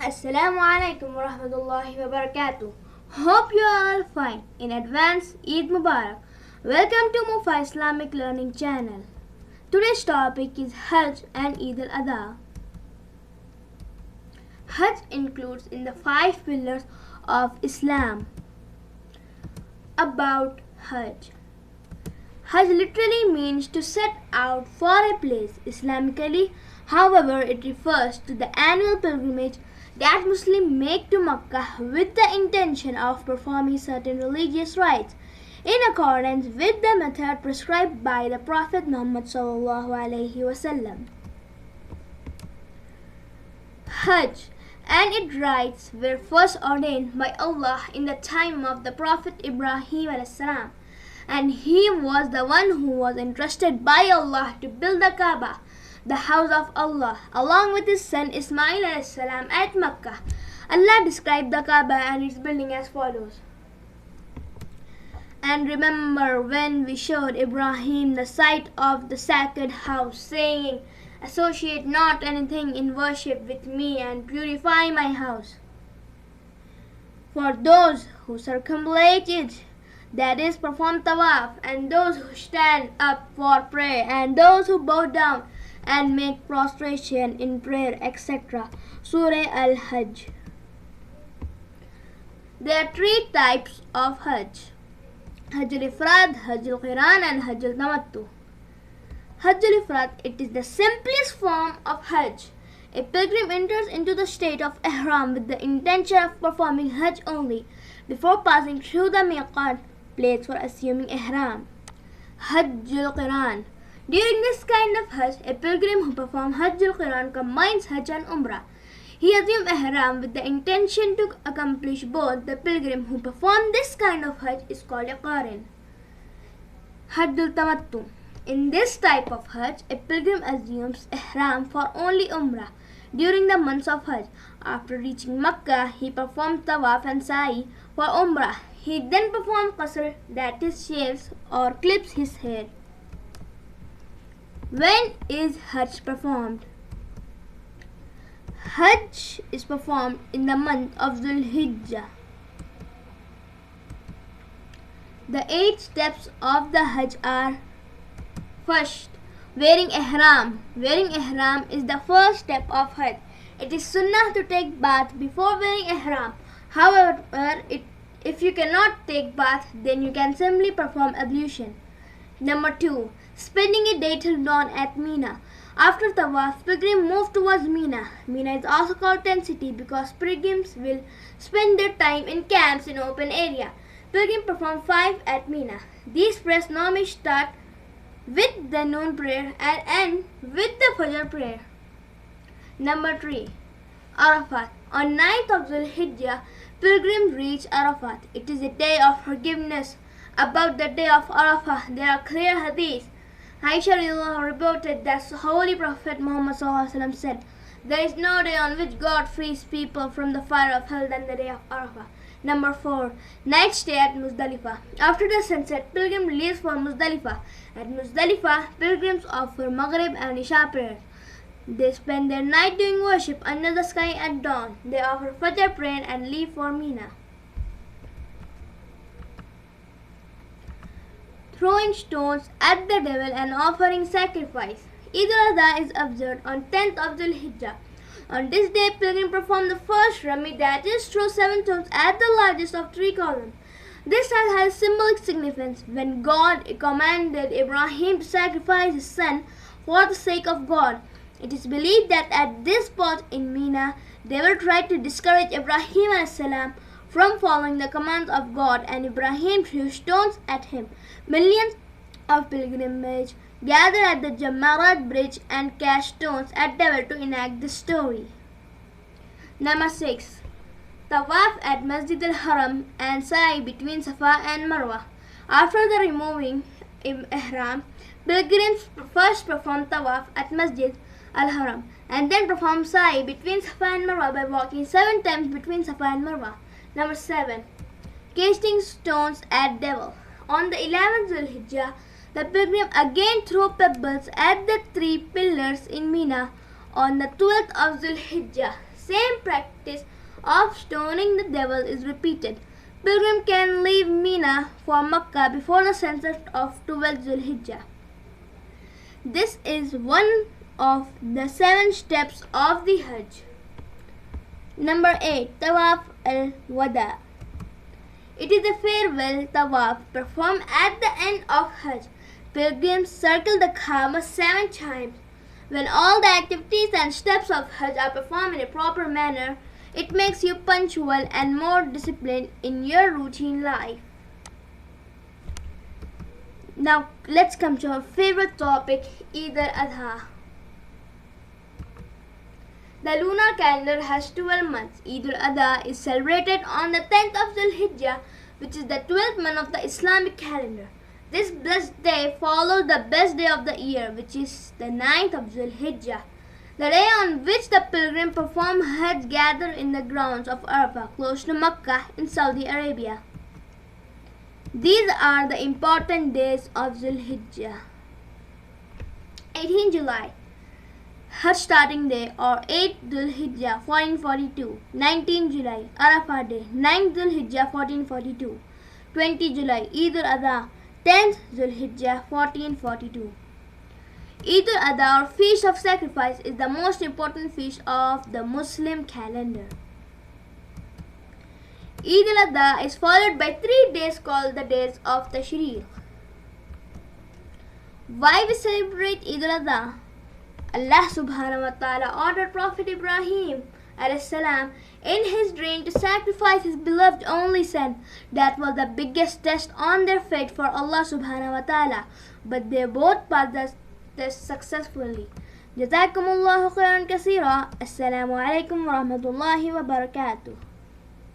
Assalamu alaikum wa rahmatullahi wa barakatuh. Hope you are all fine. In advance, Eid Mubarak. Welcome to Mufa Islamic Learning Channel. Today's topic is Hajj and Eid al-Adha. Hajj includes in the 5 pillars of Islam. About Hajj. Hajj literally means to set out for a place. Islamically, however, it refers to the annual pilgrimage that Muslims make to Mecca with the intention of performing certain religious rites in accordance with the method prescribed by the Prophet Muhammad sallallahu alaihi wasallam. Hajj and its rites were first ordained by Allah in the time of the Prophet Ibrahim alayhi, and he was the one who was entrusted by Allah to build the Kaaba, the house of Allah, along with his son Ismail alayhi at Mecca. Allah described the Kaaba and its building as follows. And remember when we showed Ibrahim the site of the sacred house, saying, associate not anything in worship with me and purify my house. For those who circumambulate it, that is, perform tawaf, and those who stand up for prayer, and those who bow down and make prostration in prayer, etc. Surah Al-Hajj. There are 3 types of Hajj: Hajj al-Ifrad, Hajj al-Qiran, and Hajj al-Tamattu. Hajj al-Ifrad, it is the simplest form of Hajj. A pilgrim enters into the state of Ihram with the intention of performing Hajj only before passing through the miqat place for assuming Ihram. Hajj al-Qiran. During this kind of Hajj, a pilgrim who performs Hajj al-Qiran combines Hajj and Umrah. He assumes Ihram with the intention to accomplish both. The pilgrim who performs this kind of Hajj is called a Qarin. Hajj al-Tamattu. In this type of Hajj, a pilgrim assumes Ihram for only Umrah during the months of Hajj. After reaching Makkah, he performs Tawaf and Sa'i for Umrah. He then performs Qasr, that is, shaves or clips his hair. When is Hajj performed? Hajj is performed in the month of Dhul Hijjah. The 8 steps of the Hajj are: first, wearing ihram. Wearing ihram is the first step of Hajj. It is sunnah to take bath before wearing ihram. However, if you cannot take bath, then you can simply perform ablution. Number 2, spending a day till dawn at Mina. After Tawaf, pilgrims move towards Mina. Mina is also called tent city because pilgrims will spend their time in camps in open area. Pilgrims perform 5 at Mina. These prayers normally start with the noon prayer and end with the Fajr prayer. Number 3, Arafat. On 9th of Dhul Hijjah, pilgrims reach Arafat. It is a day of forgiveness. About the day of Arafah, there are clear hadiths. Aisha reported that Holy Prophet Muhammad said, there is no day on which God frees people from the fire of hell than the day of Arafah. Number 4, night stay at Muzdalifah. After the sunset, pilgrim leaves for Muzdalifah. At Muzdalifah, pilgrims offer Maghrib and Isha prayers. They spend their night doing worship under the sky at dawn. They offer Fajr prayer and leave for Mina. Throwing stones at the devil and offering sacrifice. Eid al-Adha is observed on 10th of Dhul Hijjah. On this day, pilgrims perform the first Rami, that is, throw 7 stones at the largest of 3 columns. This has symbolic significance. When God commanded Ibrahim to sacrifice his son for the sake of God, it is believed that at this spot in Mina, they will try to discourage Ibrahim alayhi from following the commands of God, and Ibrahim threw stones at him. Millions of pilgrims gather at the Jamarat bridge and cast stones at devil to enact this story. Number 6, Tawaf at Masjid al-Haram and Sa'i between Safa and Marwa. After the removing ihram, pilgrims first perform Tawaf at Masjid al-Haram and then perform Sa'i between Safa and Marwa by walking 7 times between Safa and Marwa. Number 7, casting stones at devil. On the 11th Dhul Hijjah, the pilgrim again throw pebbles at the 3 pillars in Mina. On the 12th of Dhul Hijjah, same practice of stoning the devil is repeated. Pilgrim can leave Mina for Makkah before the sunset of 12th Zulhijjah. This is one of the 7 steps of the Hajj. Number 8. Tawaf al-Wada. It is a farewell tawaf performed at the end of Hajj. Pilgrims circle the Kaaba 7 times. When all the activities and steps of Hajj are performed in a proper manner, it makes you punctual and more disciplined in your routine life. Now let's come to our favorite topic, Eid al-Adha. The lunar calendar has 12 months. Eid al-Adha is celebrated on the 10th of Zulhijjah, which is the 12th month of the Islamic calendar. This blessed day follows the best day of the year, which is the 9th of Zulhijjah, the day on which the pilgrim perform Hajj gather in the grounds of Arafah, close to Makkah in Saudi Arabia. These are the important days of Zulhijjah. 18 July, Hajj starting day or 8 Zulhijjah 1442. 19 July, Arafah day, 9 Zulhijjah 1442. 20 July, Eid al-Adha, 10th Zulhijjah 1442. Eid al-Adha or Feast of Sacrifice is the most important feast of the Muslim calendar. Eid al-Adha is followed by 3 days called the days of Tashriq. Why we celebrate Eid al-Adha? Allah subhanahu wa ta'ala ordered Prophet Ibrahim salam in his dream to sacrifice his beloved only son. That was the biggest test on their faith for Allah subhanahu wa ta'ala, but they both passed the test successfully. Jazakumullahu khairan kaseera. Assalamu alaikum wa rahmatullahi wa barakatuh.